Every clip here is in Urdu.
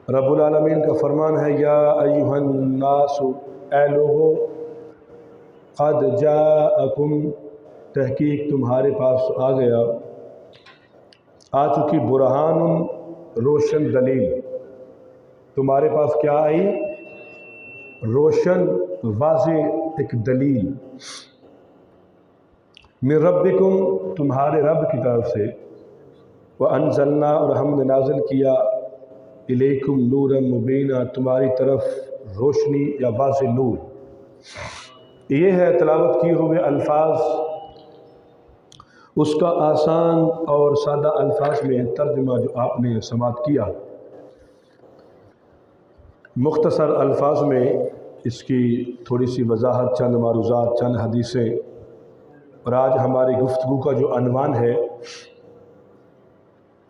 رب العالمین کا فرمان ہے یا ایھا الناس، اے لوگو، قد جاءکم، تحقیق تمہارے پاس آ گیا، آ چکی، برہان، روشن دلیل، تمہارے پاس کیا آئی؟ روشن واضح ایک دلیل، من ربکم، تمہارے رب کی طرف سے، وانزلنا، اور ہم نے نازل کیا، الیکم نورا مبینا، تمہاری طرف روشنی یا واضح نور۔ یہ ہے تلاوت کیے ہوئے الفاظ، اس کا آسان اور سادہ الفاظ میں ترجمہ جو آپ نے سماعت کیا، مختصر الفاظ میں اس کی تھوڑی سی وضاحت، چند معروضات، چند حدیثیں، اور آج ہماری گفتگو کا جو عنوان ہے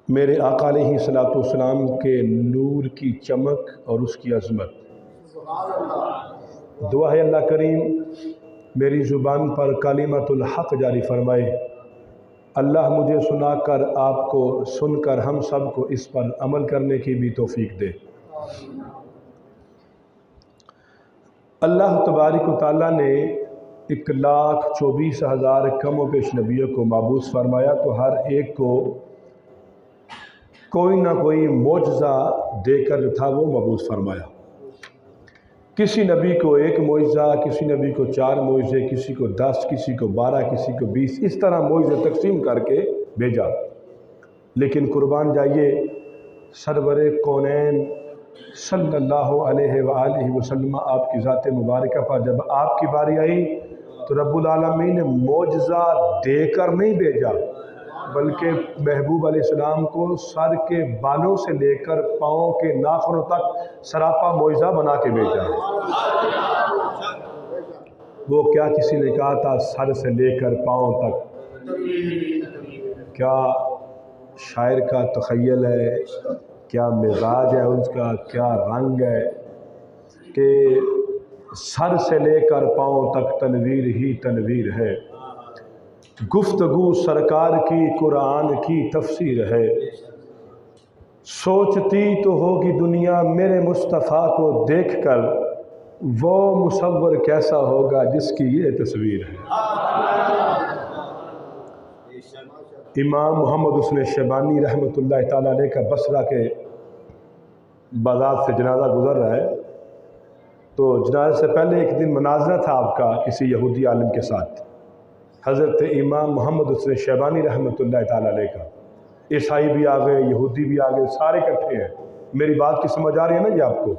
میرے آقا علیہ الصلوۃ والسلام کے نور کی چمک اور اس کی عظمت۔ دعا ہے اللہ کریم میری زبان پر کلمۃ الحق جاری فرمائے، اللہ مجھے سنا کر آپ کو سن کر ہم سب کو اس پر عمل کرنے کی بھی توفیق دے۔ اللہ تبارک و تعالیٰ نے 1,24,000 کم و بیش نبیوں کو مبعوث فرمایا، تو ہر ایک کو کوئی نہ کوئی معجزہ دے کر جو تھا وہ مبعوث فرمایا۔ کسی نبی کو 1 معجزہ، کسی نبی کو 4 معجزے، کسی کو 10، کسی کو 12، کسی کو 20، اس طرح معجزے تقسیم کر کے بھیجا۔ لیکن قربان جائیے سرور کونین صلی اللہ علیہ وآلہ وسلم آپ کی ذات مبارکہ پر جب آپ کی باری آئی تو رب العالمین نے معجزہ دے کر نہیں بھیجا، بلکہ محبوب علیہ السلام کو سر کے بالوں سے لے کر پاؤں کے ناخنوں تک سراپا معجزہ بنا کے بھیجا۔ وہ کیا کسی نے کہا تھا سر سے لے کر پاؤں تک؟ کیا شاعر کا تخیل ہے، کیا مزاج ہے اس کا، کیا رنگ ہے کہ سر سے لے کر پاؤں تک تنویر ہی تنویر ہے، گفتگو سرکار کی قرآن کی تفسیر ہے، سوچتی تو ہوگی دنیا میرے مصطفیٰ کو دیکھ کر، وہ مصور کیسا ہوگا جس کی یہ تصویر ہے۔ امام محمد حسن شیبانی رحمۃ اللہ تعالیٰ علیہ کا بصرہ کے بازار سے جنازہ گزر رہا ہے، تو جنازے سے پہلے ایک دن مناظرہ تھا آپ کا کسی یہودی عالم کے ساتھ، حضرت امام محمد حسن شیبانی رحمۃ اللہ تعالیٰ علیہ کا۔ عیسائی بھی آ گئے، یہودی بھی آ گئے، سارے اکٹھے ہیں۔ میری بات کی سمجھ آ رہی ہے نا جی آپ کو؟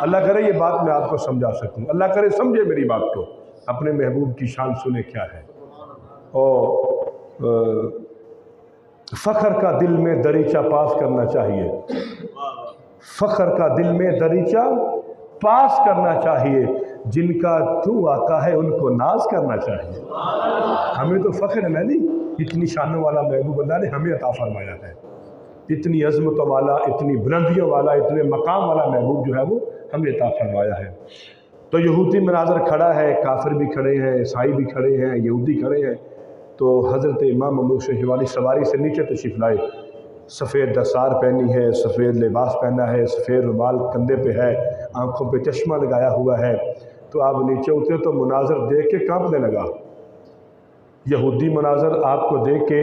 اللہ کرے یہ بات میں آپ کو سمجھا سکوں، اللہ کرے سمجھے میری بات کو، اپنے محبوب کی شان سنے کیا ہے۔ اور فخر کا دل میں دریچہ پاس کرنا چاہیے، فخر کا دل میں دریچہ پاس کرنا چاہیے، جن کا تو آقا ہے ان کو ناز کرنا چاہیے۔ ہمیں تو فخر ہے نا جی، اتنی شانوں والا محبوب اللہ نے ہمیں عطا فرمایا ہے، اتنی عظمتوں والا، اتنی بلندیوں والا، اتنے مقام والا محبوب جو ہے وہ ہمیں عطا فرمایا ہے۔ تو یہودی مناظر کھڑا ہے، کافر بھی کھڑے ہیں، عیسائی بھی کھڑے ہیں، یہودی کھڑے ہیں، تو حضرت امام محمد حسن شیبانی سواری سے نیچے تشریف لائے، سفید دستار پہنی ہے، سفید لباس پہنا ہے، سفید رومال کندھے پہ ہے، آنکھوں پہ چشمہ لگایا ہوا ہے، تو آپ نیچے اترے تو مناظر دیکھ کے کانپنے لگا، یہودی مناظر آپ کو دیکھ کے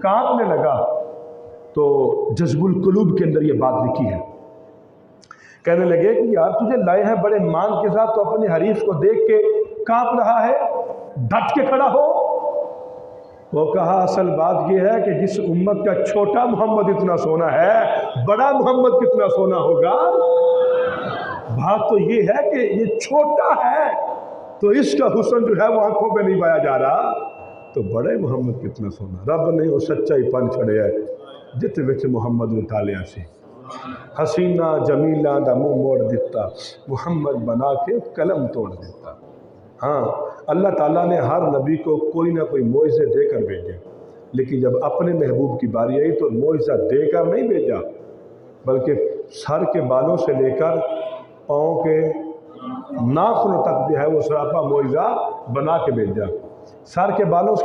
کانپنے لگا۔ تو جذب القلوب کے اندر یہ بات لکھی ہے، کہنے لگے کہ یار تجھے لائے ہیں بڑے مان کے ساتھ، تو اپنے حریف کو دیکھ کے کانپ رہا ہے، ڈٹ کے کھڑا ہو۔ وہ کہا اصل بات یہ ہے کہ جس امت کا چھوٹا محمد اتنا سونا ہے، بڑا محمد کتنا سونا ہوگا۔ بات تو یہ ہے کہ یہ چھوٹا ہے تو اس کا حسن جو ہے وہ آنکھوں پہ نہیں پایا جا رہا، تو بڑے محمد کتنا سونا۔ رب نے وہ سچائی پن چھڑے ہے جت وچ محمد مطالعہ سی، حسینہ جمیلہ دا منہ موڑ دیتا، محمد بنا کے قلم توڑ دیتا۔ ہاں اللہ تعالیٰ نے ہر نبی کو کوئی نہ کوئی معجزے دے کر بھیجے، لیکن جب اپنے محبوب کی باری آئی تو معجزہ دے کر نہیں بھیجا، بلکہ سر کے بالوں سے لے کر پاؤں کے ناخنوں تک جو ہے وہ سراپا معجزہ بنا کے بھیجا۔ سر کے بالوں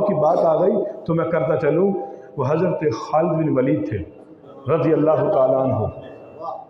کی بات آ گئی تو میں کرتا چلوں، وہ حضرت خالد بن ولید تھے رضی اللہ تعالیٰ عنہ۔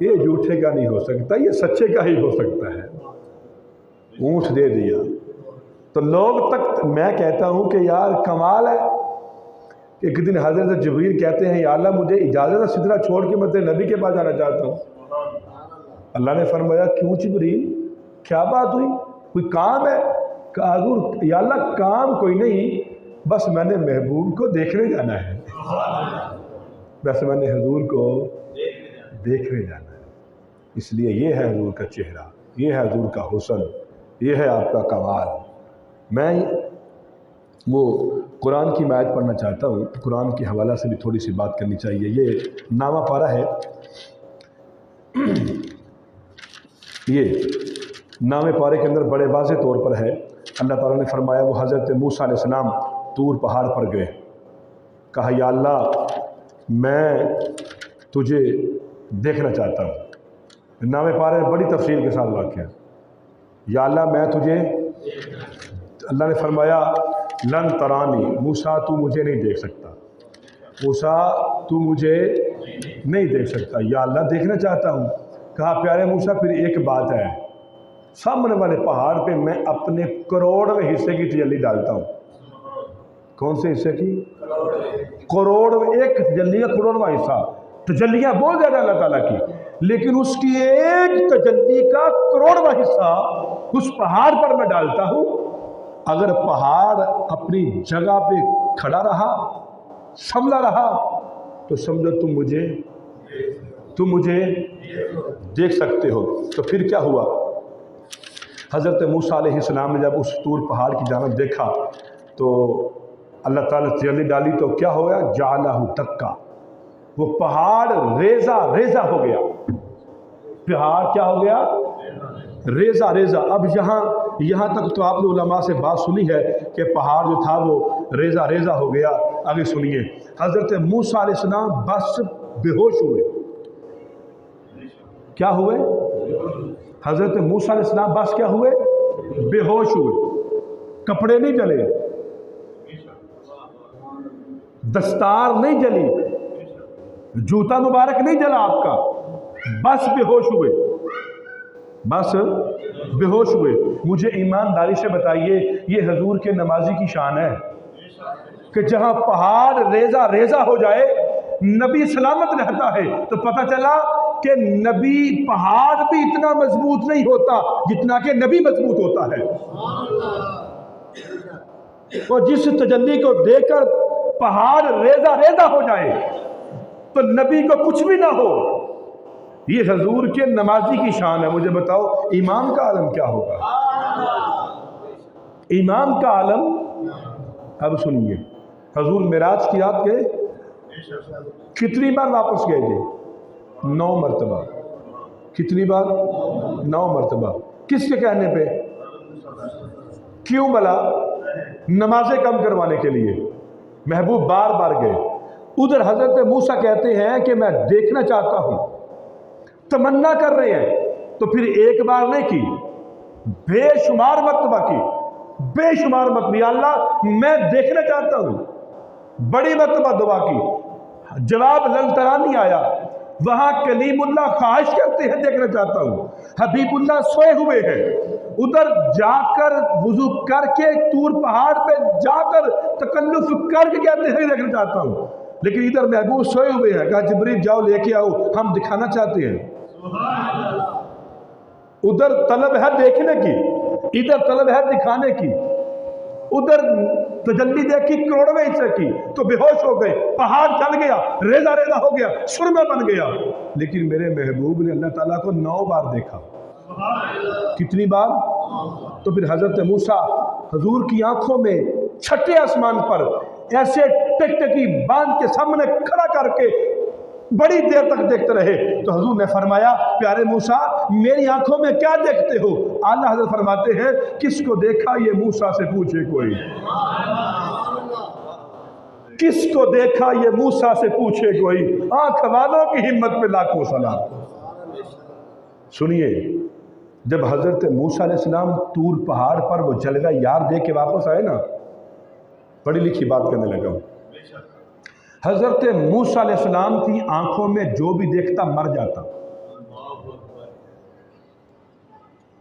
یہ جھوٹے کا نہیں ہو سکتا، یہ سچے کا ہی ہو سکتا ہے۔ اونٹ دے دیا تو لوگ تک، میں کہتا ہوں کہ یار کمال ہے۔ ایک دن حضرت جبریل کہتے ہیں یا اللہ مجھے اجازت ہے سدرہ چھوڑ کے میں تیرے نبی کے پاس جانا چاہتا ہوں۔ اللہ نے فرمایا کیوں جبریل، کیا بات ہوئی، کوئی کام ہے؟ کہا حضور یا اللہ کام کوئی نہیں، بس میں نے محبوب کو دیکھنے جانا ہے، بس میں نے حضور کو دیکھنے جانا ہے۔ اس لیے یہ ہے حضور کا چہرہ، یہ ہے حضور کا حسن، یہ ہے آپ کا کمال۔ میں وہ قرآن کی آیت پڑھنا چاہتا ہوں، قرآن کے حوالہ سے بھی تھوڑی سی بات کرنی چاہیے۔ یہ نامہ پارہ ہے، یہ نامہ پارے کے اندر بڑے واضح طور پر ہے۔ اللہ تعالیٰ نے فرمایا وہ حضرت موسیٰ علیہ السلام طور پہاڑ پر گئے، کہا یا اللہ میں تجھے دیکھنا چاہتا ہوں۔ نامہ پارے میں بڑی تفصیل کے ساتھ واقعہ، یا اللہ میں تجھے، اللہ نے فرمایا لن ترانی، موسیٰ تو مجھے نہیں دیکھ سکتا، موسیٰ تو مجھے نہیں دیکھ سکتا۔ یا اللہ دیکھنا چاہتا ہوں۔ کہا پیارے موسیٰ پھر ایک بات ہے، سامنے والے پہاڑ پہ میں اپنے کروڑویں حصے کی تجلی ڈالتا ہوں۔ کون سے حصے کی؟ کروڑ، ایک تجلی کا کروڑواں حصہ۔ تجلیاں بہت زیادہ اللہ تعالیٰ کی، لیکن اس کی ایک تجلی کا کروڑواں حصہ اس پہاڑ پر میں ڈالتا ہوں۔ اگر پہاڑ اپنی جگہ پہ کھڑا رہا، سنبھلا رہا، تو سمجھو تم مجھے دیکھ سکتے ہو۔ تو پھر کیا ہوا؟ حضرت موسیٰ علیہ السلام نے جب اس طور پہاڑ کی جانب دیکھا تو اللہ تعالیٰ نے تجلی ڈالی، تو کیا ہو گیا؟ جعلہ دکا، وہ پہاڑ ریزہ ریزہ ہو گیا۔ پہاڑ کیا ہو گیا؟ ریزہ ریزہ۔ اب یہاں تک تو آپ نے علماء سے بات سنی ہے کہ پہاڑ جو تھا وہ ریزہ ریزہ ہو گیا۔ آگے سنیے، حضرت موسیٰ علیہ السلام بس بے ہوش ہوئے۔ کیا ہوئے؟ حضرت موسیٰ علیہ السلام بس کیا ہوئے؟ بے ہوش ہوئے۔ کپڑے نہیں جلے، دستار نہیں جلی، جوتا مبارک نہیں جلا آپ کا، بس بے ہوش ہوئے، بس بے ہوش ہوئے۔ مجھے ایمانداری سے بتائیے یہ حضور کے نمازی کی شان ہے کہ جہاں پہاڑ ریزہ ریزہ ہو جائے نبی سلامت رہتا ہے؟ تو پتہ چلا کہ نبی، پہاڑ بھی اتنا مضبوط نہیں ہوتا جتنا کہ نبی مضبوط ہوتا ہے۔ اور جس تجلی کو دیکھ کر پہاڑ ریزہ ریزہ ہو جائے تو نبی کو کچھ بھی نہ ہو، یہ حضور کے نمازی کی شان ہے۔ مجھے بتاؤ امام کا عالم کیا ہوگا؟ امام کا عالم۔ اب سنیے، حضور معراج کی رات گئے، کتنی بار واپس گئے تھے؟ 9 مرتبہ۔ کتنی بار؟ 9 مرتبہ۔ کس کے کہنے پہ؟ کیوں بلا؟ نمازیں کم کروانے کے لیے۔ محبوب بار بار گئے۔ ادھر حضرت موسیٰ کہتے ہیں کہ میں دیکھنا چاہتا ہوں، تمنا کر رہے ہیں، تو پھر ایک بار نہیں کی، بے شمار مرتبہ کی، بے شمار مرتبہ، یا اللہ میں دیکھنا چاہتا ہوں، بڑی مرتبہ دعا کی، جواب لن ترانی آیا۔ وہاں کلیم اللہ خواہش کرتے ہیں دیکھنا چاہتا ہوں، حبیب اللہ سوئے ہوئے ہیں، ادھر جا کر وضو کر کے طور پہاڑ پہ جا کر تکلف کر کے کہتے ہیں دیکھنا چاہتا ہوں، لیکن ادھر محبوب سوئے ہوئے ہیں۔ کہا جبریل جاؤ لے کے آؤ، ہم دکھانا چاہتے ہیں۔ ادھر طلب ہے دیکھنے کی، ادھر طلب ہے دکھانے کی۔ ادھر تجلی دیکھی کروڑویں حصے کی تو بے ہوش ہو گئے، پہاڑ چل گیا، ریزہ ریزہ ہو گیا، سرمہ بن گیا۔ لیکن میرے محبوب نے اللہ تعالیٰ کو 9 بار دیکھا۔ کتنی بار؟ تو پھر حضرت موسیٰ حضور کی آنکھوں میں چھٹے آسمان پر ایسے ٹکٹکی باندھ کے سامنے کھڑا کر کے بڑی دیر تک دیکھتے رہے۔ تو حضور نے فرمایا پیارے موسیٰ میری آنکھوں میں کیا دیکھتے ہو؟ اعلیٰ حضرت فرماتے ہیں کس کو دیکھا یہ موسیٰ سے پوچھے کوئی، کس کو دیکھا یہ موسیٰ سے پوچھے کوئی، آنکھ والوں کی ہمت پہ لاکھوں سلام۔ سنیے، جب حضرت موسیٰ علیہ السلام طور پہاڑ پر وہ جلوہ یار دے کے واپس آئے نا، پڑھی لکھی بات کرنے لگا ہوں، حضرت موسیٰ علیہ السلام کی آنکھوں میں جو بھی دیکھتا مر جاتا۔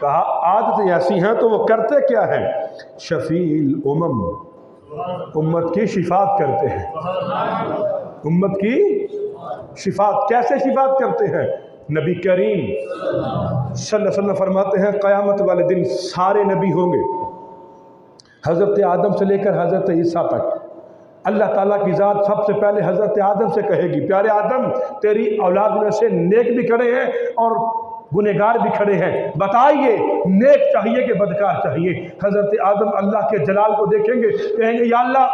کہا عادتیں ایسی ہیں تو وہ کرتے کیا ہیں؟ شفیع الامم، امت کی شفاعت کرتے ہیں۔ امت کی شفاعت کیسے شفاعت کرتے ہیں؟ نبی کریم صلی اللہ علیہ وسلم فرماتے ہیں قیامت والے دن سارے نبی ہوں گے، حضرت آدم سے لے کر حضرت عیسیٰ تک۔ اللہ تعالیٰ کی ذات سب سے پہلے حضرت آدم سے کہے گی پیارے آدم تیری اولاد میں سے نیک بھی کھڑے ہیں اور گنہگار بھی کھڑے ہیں، بتائیے نیک چاہیے کہ بدکار چاہیے؟ حضرت آدم اللہ کے جلال کو دیکھیں گے، کہیں گے یا اللہ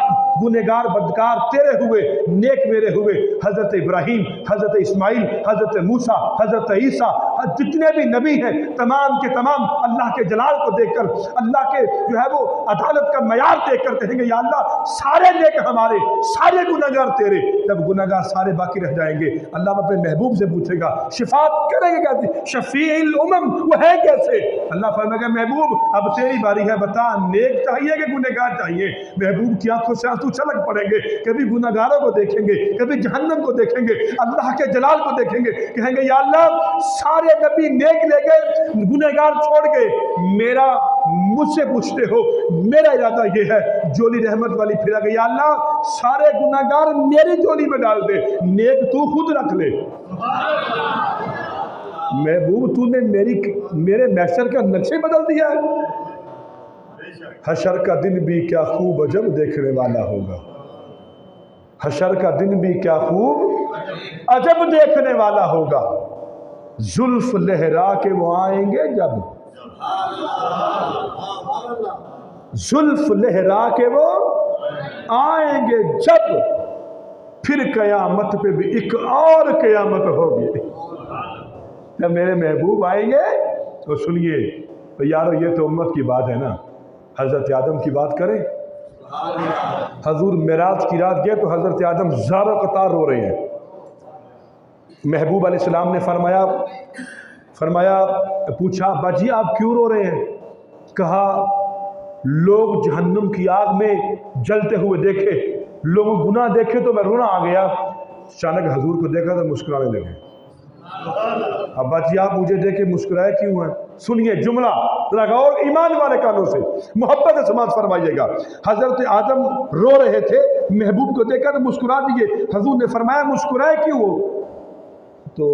گنہگار بدکار تیرے ہوئے، نیک میرے ہوئے۔ حضرت ابراہیم، حضرت اسماعیل، حضرت موسیٰ، حضرت عیسیٰ، جتنے بھی نبی ہیں تمام کے تمام اللہ کے جلال کو دیکھ کر، اللہ کے جو ہے وہ عدالت کا معیار دیکھ کر کہیں گے یا اللہ سارے نیک ہمارے، سارے گنہگار تیرے۔ جب گنہگار سارے باقی رہ جائیں گے اللہ اپنے محبوب سے پوچھے گا شفاعت کریں گے کیسے؟ شفیع الامم وہ ہے کیسے؟ اللہ فرمائے گا محبوب اب تیری باری ہے، بتا نیک چاہیے کہ گنہگار چاہیے؟ محبوب کی آنکھوں سے آنسو چھلک پڑیں گے، کبھی گنہگاروں کو دیکھیں گے، کبھی جہنم کو دیکھیں گے، اللہ کے جلال کو دیکھیں گے، کہیں گے یا اللہ سارے نبی نیک لے گئے، گنہگار چھوڑ گئے، میرا مجھ سے پوچھتے ہو، میرا ارادہ یہ ہے جولی رحمت والی پھرا گئی، یا اللہ سارے گنہگار میری جولی میں ڈال دے، نیک تو خود رکھ لے۔ محبوب تو نے میرے محشر کا نقشے بدل دیا ہے۔ حشر کا دن بھی کیا خوب عجب دیکھنے والا ہوگا، حشر کا دن بھی کیا خوب عجب دیکھنے والا ہوگا، زلف لہرا کے وہ آئیں گے جب، زلف لہرا کے وہ آئیں گے جب، پھر قیامت پہ بھی ایک اور قیامت ہوگی۔ جب میرے محبوب آئیں گے تو سنیے تو یارو یہ تو امت کی بات ہے نا، حضرت آدم کی بات کریں۔ حضور معراج کی رات گئے تو حضرت آدم زاروں قطار رو رہے ہیں۔ محبوب علیہ السلام نے فرمایا پوچھا ابا جی آپ کیوں رو رہے ہیں؟ کہا لوگ جہنم کی آگ میں جلتے ہوئے دیکھے، لوگ گناہ دیکھے تو میں رونا آ گیا۔ اچانک حضور کو دیکھا تو مسکرانے لگے۔ ابا جی آپ مجھے دیکھ کے مسکرائے کیوں ہیں؟ سنیے جملہ لگاؤ ایمان والے کانوں سے، محبت سے سماعت فرمائیے گا۔ حضرت آدم رو رہے تھے، محبوب کو دیکھا تو مسکرا دیے۔ حضور نے فرمایا مسکرائے کیوں ہو؟ تو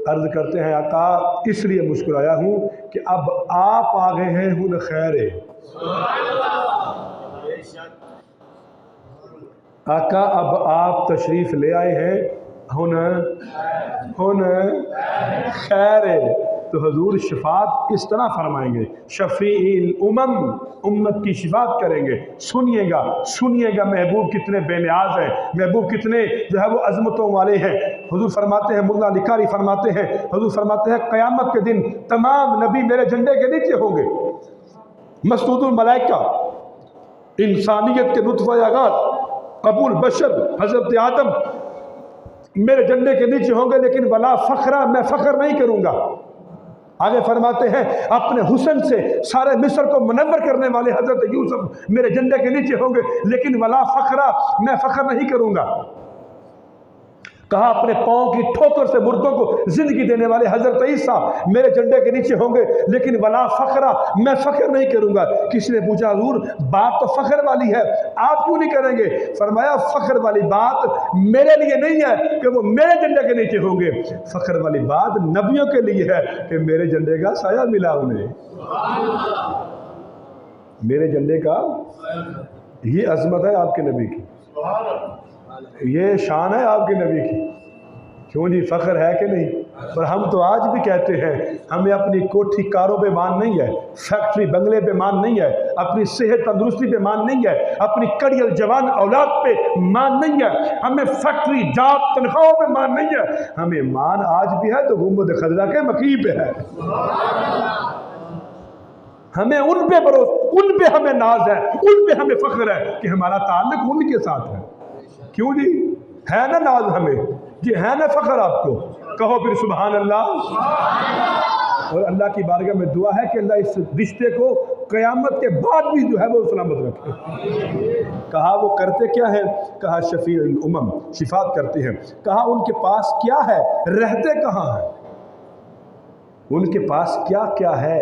عرض کرتے ہیں آقا اس لیے مسکرایا ہوں کہ اب آپ آ گئے ہیں ہن خیر۔ آقا اب آپ تشریف لے آئے ہیں ہن خیر۔ تو حضور شفاعت اس طرح فرمائیں گے، شفیع الامم امت کی شفاعت کریں گے۔ سنیے گا محبوب کتنے بے نیاز ہیں، محبوب کتنے جو ہے وہ عظمتوں والے ہیں۔ حضور فرماتے ہیں، مولا علی قاری فرماتے ہیں، حضور فرماتے ہیں قیامت کے دن تمام نبی میرے جھنڈے کے نیچے ہوں گے، مسعود الملائکہ انسانیت کے نطفہ آغاز ابو البشر حضرت آدم میرے جھنڈے کے نیچے ہوں گے، لیکن ولا فخرہ میں فخر نہیں کروں گا۔ آگے فرماتے ہیں اپنے حسن سے سارے مصر کو منور کرنے والے حضرت یوسف میرے جھنڈے کے نیچے ہوں گے، لیکن ولا فخرہ میں فخر نہیں کروں گا۔ کہا اپنے پاؤں کی ٹھوکر سے مردوں کو زندگی دینے والے حضرت عیسیٰ میرے جھنڈے کے نیچے ہوں گے، لیکن ولا فخرہ میں فخر نہیں کروں گا۔ کسی نے پوچھا حضور بات تو فخر والی ہے، آپ کیوں نہیں کریں گے؟ فرمایا فخر والی بات میرے لیے نہیں ہے کہ وہ میرے جھنڈے کے نیچے ہوں گے، فخر والی بات نبیوں کے لیے ہے کہ میرے جھنڈے کا سایہ ملا انہیں، میرے جھنڈے کا یہ عظمت ہے آپ کے نبی کی، یہ شان ہے آپ کے نبی کی۔ کیوں جی فخر ہے کہ نہیں؟ اور ہم تو آج بھی کہتے ہیں ہمیں اپنی کوٹھی کاروں پہ مان نہیں ہے، فیکٹری بنگلے پہ مان نہیں ہے، اپنی صحت تندرستی پہ مان نہیں ہے، اپنی کڑیل جوان اولاد پہ مان نہیں ہے، ہمیں فیکٹری جاب تنخواہوں پہ مان نہیں ہے، ہمیں مان آج بھی ہے تو گنبد خضرا کے مکیب پہ ہے۔ ہمیں ان پہ بھروسہ، ان پہ ہمیں ناز ہے، ان پہ ہمیں فخر ہے کہ ہمارا تعلق ان کے ساتھ ہے۔ کیوں جی ہے نا ناز ہمیں جی، ہے نا فخر آپ کو؟ کہو پھر سبحان اللہ۔ اور اللہ کی بارگاہ میں دعا ہے کہ اللہ اس رشتے کو قیامت کے بعد بھی جو ہے وہ سلامت رکھے۔ کہا وہ کرتے کیا ہے؟ کہا شفیع الامم شفاعت کرتے ہیں۔ کہا ان کے پاس کیا ہے؟ رہتے کہاں ہیں؟ ان کے پاس کیا کیا ہے؟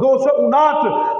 259,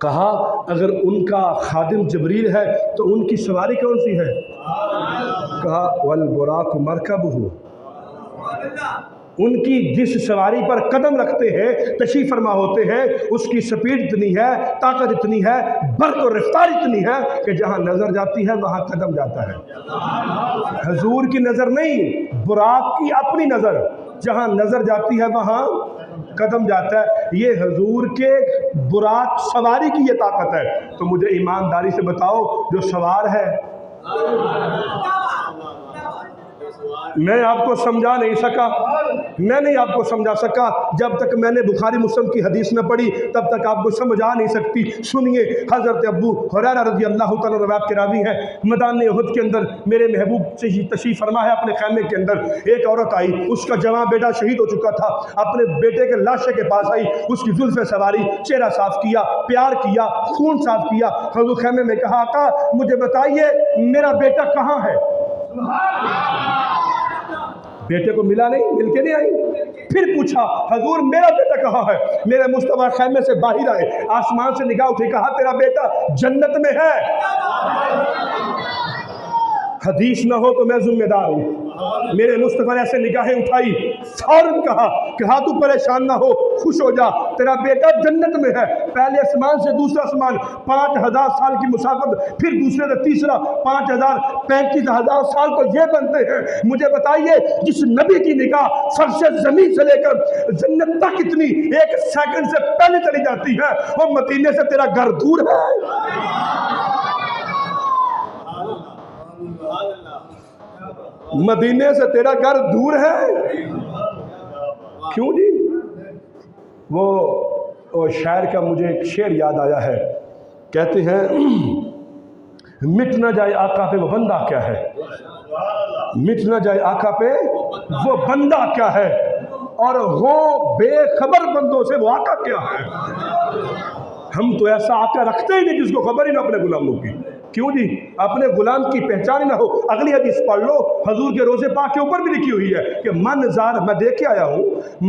کہا اگر ان کا خادم جبریل ہے تو ان کی سواری کون سی ہے؟ کہا والبراق مرکبہ، ان کی جس سواری پر قدم رکھتے ہیں تشریف فرما ہوتے ہیں اس کی سپیڈ اتنی ہے، طاقت اتنی ہے، برق و رفتار اتنی ہے کہ جہاں نظر جاتی ہے وہاں قدم جاتا ہے۔ حضور کی نظر نہیں، براق کی اپنی نظر، جہاں نظر جاتی ہے وہاں قدم جاتا ہے۔ یہ حضور کے براق سواری کی یہ طاقت ہے۔ تو مجھے ایمانداری سے بتاؤ جو سوار ہے، میں آپ کو سمجھا نہیں سکا، میں نہیں آپ کو سمجھا سکا، جب تک میں نے بخاری مسلم کی حدیث نہ پڑھی تب تک آپ کو سمجھ آ نہیں سکتی۔ سنیے، حضرت ابو ہریرہ رضی اللہ تعالیٰ روایت کے راوی ہیں، میدان احد کے اندر میرے محبوب سے تشریف فرما ہے اپنے خیمے کے اندر، ایک عورت آئی، اس کا جوان بیٹا شہید ہو چکا تھا، اپنے بیٹے کے لاشے کے پاس آئی، اس کی زلفیں سواری، چہرہ صاف کیا، پیار کیا، خون صاف کیا، حضور خیمے میں کہا آقا مجھے بتائیے میرا بیٹا کہاں ہے؟ بیٹے کو ملا نہیں، مل کے نہیں آئی۔ پھر پوچھا حضور میرا بیٹا کہاں ہے؟ میرے مصطفیٰ خیمے سے باہر آئے، آسمان سے نگاہ اٹھی، کہا تیرا بیٹا جنت میں ہے۔ حدیث نہ ہو تو میں ذمہ دار ہوں۔ میرے مصطفیٰ نے ایسے نگاہیں اٹھائی، فوراً کہا تو پریشان نہ ہو، خوش ہو جا، تیرا بیٹا جنت میں ہے۔ پہلے آسمان سے دوسرا آسمان 5000 سال کی مسافت، پھر دوسرے سے تیسرا 5000، 35,000 سال تو یہ بنتے ہیں۔ مجھے بتائیے جس نبی کی نگاہ فرش زمین سے لے کر جنت تک اتنی ایک سیکنڈ سے پہلے چلی جاتی ہے، وہ مدینے سے تیرا گھر دور ہے؟ مدینے سے تیرا گھر دور ہے؟ کیوں جی؟ وہ شاعر کا مجھے ایک شعر یاد آیا ہے، کہتے ہیں مٹ نہ جائے آقا پہ وہ بندہ کیا ہے، مٹ نہ جائے آقا پہ وہ بندہ کیا ہے، اور ہو بے خبر بندوں سے وہ آقا کیا ہے۔ ہم تو ایسا آقا رکھتے ہی نہیں جس کو خبر ہی نہ اپنے غلاموں کی۔ کیوں جی؟ اپنے غلام کی پہچان ہی نہ ہو۔ اگلی حدیث پڑھ لو، حضور کے روزے پاک کے اوپر بھی لکھی ہوئی ہے کہ من زار، میں دیکھ کے آیا ہوں،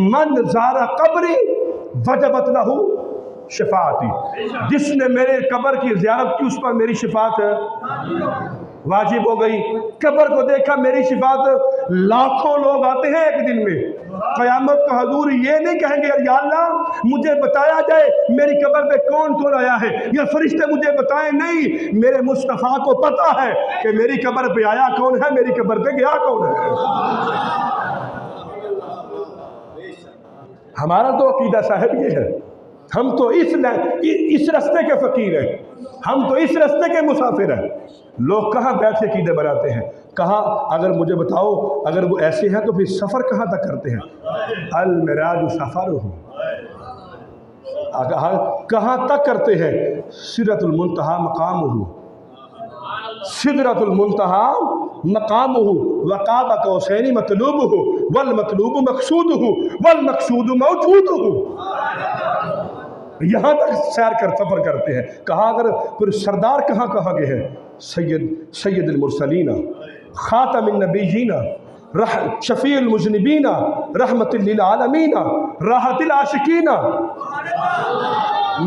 من زار قبری وجبت لہ شفاعتی، جس نے میرے قبر کی زیارت کی اس پر میری شفاعت واجب ہو گئی۔ قبر کو دیکھا میری شفاعت، لاکھوں لوگ آتے ہیں ایک دن میں، قیامت کو حضور یہ نہیں کہیں گے یا اللہ مجھے بتایا جائے میری قبر پہ کون کون آیا ہے، یا فرشتے مجھے بتائیں، نہیں، میرے مصطفیٰ کو پتا ہے کہ میری قبر پہ آیا کون ہے، میری قبر پہ گیا کون ہے۔ ہمارا تو عقیدہ صاحب یہ ہے، ہم تو اس رستے کے فقیر ہیں، ہم تو اس رستے کے مسافر ہیں۔ لوگ کہاں بیٹھ کے عقیدے بناتے ہیں؟ کہا اگر مجھے بتاؤ اگر وہ ایسے ہیں تو پھر سفر کہاں تک کرتے ہیں؟ المعراج سفر ہو، کہاں تک کرتے ہیں؟ سدرۃ المنتہا مقام ہو، سدرۃ المنتہا مقام ہو، وقاب قوسین مطلوب ہو، والمطلوب مقصود ہو، والمقصود موجود ہو، یہاں تک سیر کر سفر کرتے ہیں۔ کہا اگر پھر سردار کہاں کہاں گئے ہیں؟ سید المرسلین، خاتم النبیین، شفیع المذنبین، رحمت للعالمین، راحت العاشقین،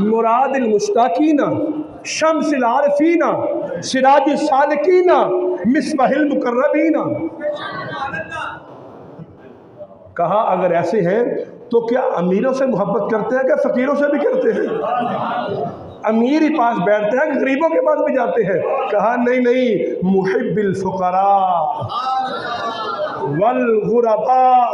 مراد المشتاقین، شمس العارفین، سراج السالکین، مصباح المقربین۔ کہا اگر ایسے ہیں تو کیا امیروں سے محبت کرتے ہیں کہ فقیروں سے بھی کرتے ہیں؟ امیر ہی پاس بیٹھتے ہیں کہ غریبوں کے پاس بھی جاتے ہیں؟ کہا نہیں، محب الفقراء والغرباء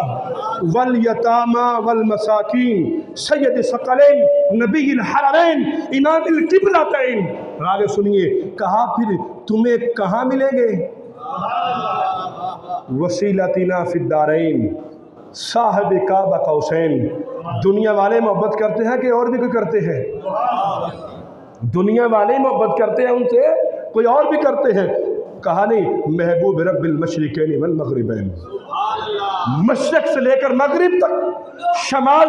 والیتامى والمساکین، سید ثقلین، نبی الحرمین، امام القبلتین۔ آگے سنیے، کہا پھر تمہیں کہاں ملیں گے؟ وسیلتنا فی الدارین، صاحب کعبہ قوسین۔ دنیا والے محبت کرتے ہیں کہ اور بھی کوئی کرتے ہیں؟ دنیا والے محبت کرتے ہیں ان سے، کوئی اور بھی کرتے ہیں؟ کہا نہیں، محبوب رب المشرقین والمغربین، مشرق سے لے کر مغرب تک، شمال